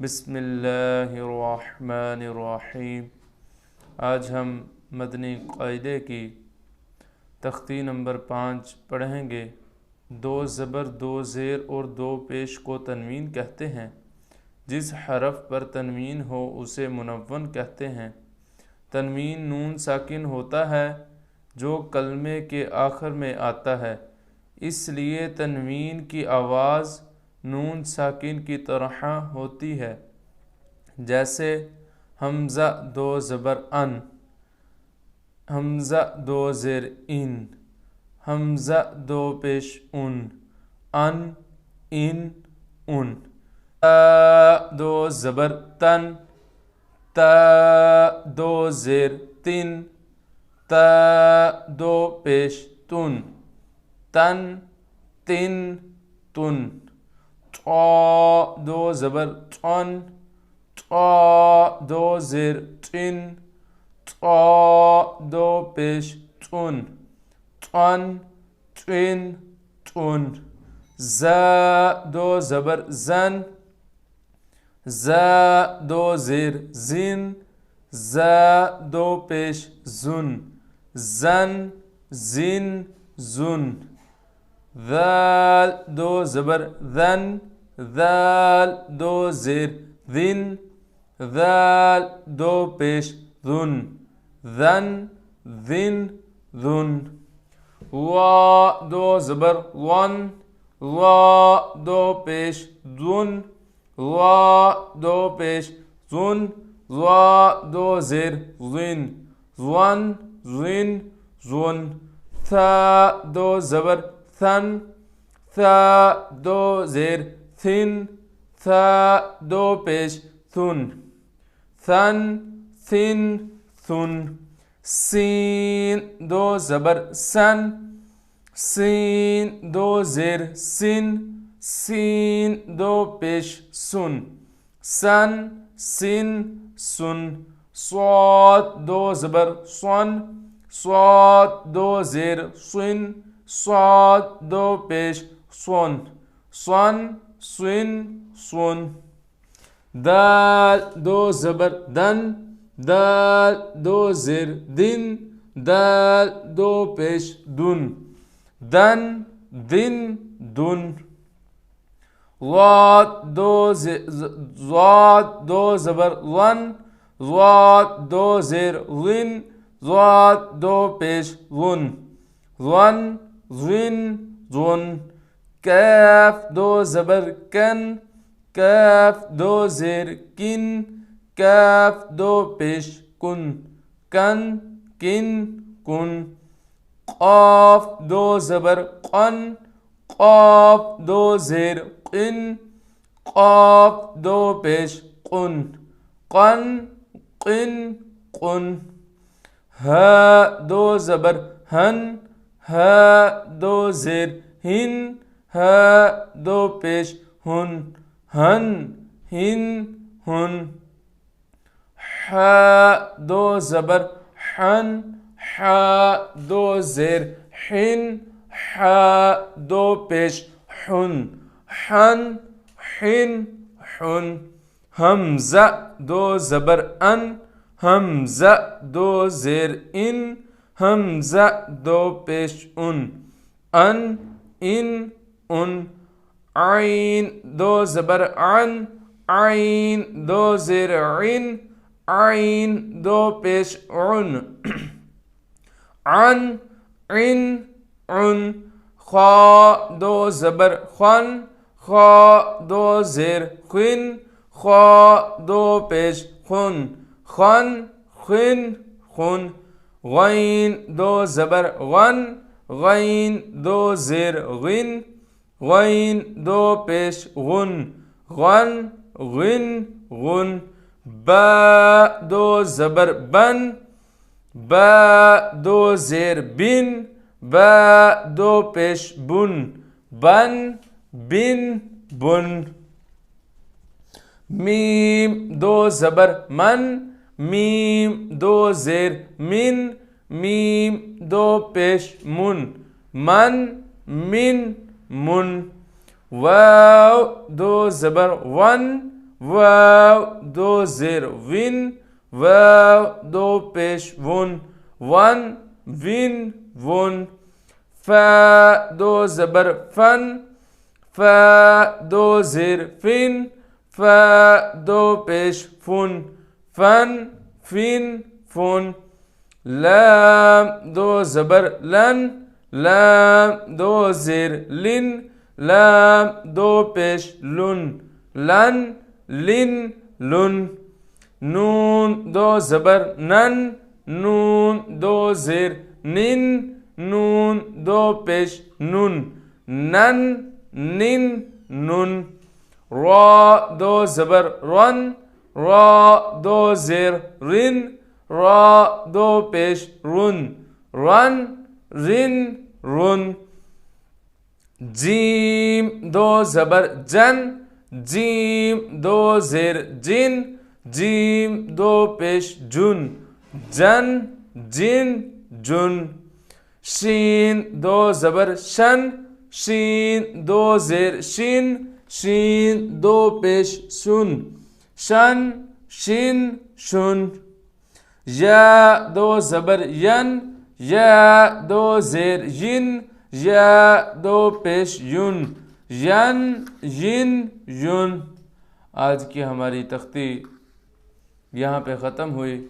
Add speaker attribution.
Speaker 1: بسم اللہ الرحمن الرحیم۔ آج ہم مدنی قاعدے کی تختی نمبر 5 پڑھیں گے۔ 2 زبر 2 زیر اور 2 پیش کو تنوین کہتے ہیں۔ جس حرف پر تنوین ہو اسے منون کہتے ہیں۔ تنوین نون ساکن ہوتا ہے جو کلمے کے آخر میں آتا ہے، اس لیے تنوین کی آواز نون ساکن کی طرح ہوتی ہے، جیسے حمزہ 2 زبر ان، حمزہ 2 زیر ان، حمزہ 2 پیش ان، ان، تا 2 زبر تن، تا 2 زیر تن، تا 2 پیش تن، تن، طا 2 زبر طن، طا 2 زیر طن، طا 2 پیش طن، طن، زا 2 زبر زن، زا 2 زیر زن، زا 2 پیش زن، زن، ذال 2 زبر ذن، ذال 2 زیر ذن، ذال 2 پیش ذن، ذن، وا 2 زبر ون، وا 2 پیش ذن، وا 2 پیش ذن، وا 2 زیر ذن، ذن، ثا 2 زبر ثن، ثا 2 زیر ثن، ثا 2 پیش ثن، ثن، سین 2 زبر سن، سین 2 زیر سن، سین 2 پیش سن، سن، صاد 2 زبر صن، صاد 2 زیر صن، صاد 2 پیش صن، دال 2 زبر دن، دال 2 زیر دن، دال 2 پیش دن، دن، ضاد 2 زبر ون، ضاد 2 زیر ون، ضاد 2 پیش ون، ظن، کاف 2 زبر کن، کاف 2 زیر کن، کاف 2 پیش کن، قاف 2 زبر قن، قاف 2 زیر قن، قاف 2 پیش قن، ہا 2 زبر ہن، ہا 2 زیر ہن، ہا 2 پیش ہن، حا 2 زبر حن، حا 2 زیر حن، حا 2 پیش حن، حمزہ 2 زبر ان، حمزہ 2 زیر ان، حمزہ 2 پیش ان، عین 2 زبر عن، عین 2 زیر عن، عین 2 پیش عن، خا 2 زبر خن، خا 2 زیر خن، خا 2 پیش خن، غین 2 زبر غن، غین 2 زیر غن، غین 2 پیش غن، با 2 زبر بن، با 2 زیر بن، با 2 پیش بن، بن، میم 2 زبر من، میم 2 زیر من، میم 2 پیش من، من، واو 2 زبر ون، واو دو زیر وین، واو دو پیش ون، ون وین ون، فا دو زبر فن، فا دو زیر فین، فا دو پیش فن، فن فین فن، لام دو زبر لن، لام دو زیر لن، لام دو پیش لن، لن لن لن، نون دو زبر نن، نون دو زیر نن، نون دو پیش نن، نن نن نن، را دو زبر رن، را دو زیر رن، را دو پیش رن، رن رن رن، جیم دو زبر جن، جیم دو زیر جن، جیم دو پیش جن، جن جن جن، شین دو زبر شن، شین دو زیر شین، شین دو پیش شن، شن شن شن، یا دو زبر ین، یا دو زیر ین، یا دو پیش یون، ین ین یون۔ آج کی ہماری تختی یہاں پہ ختم ہوئی۔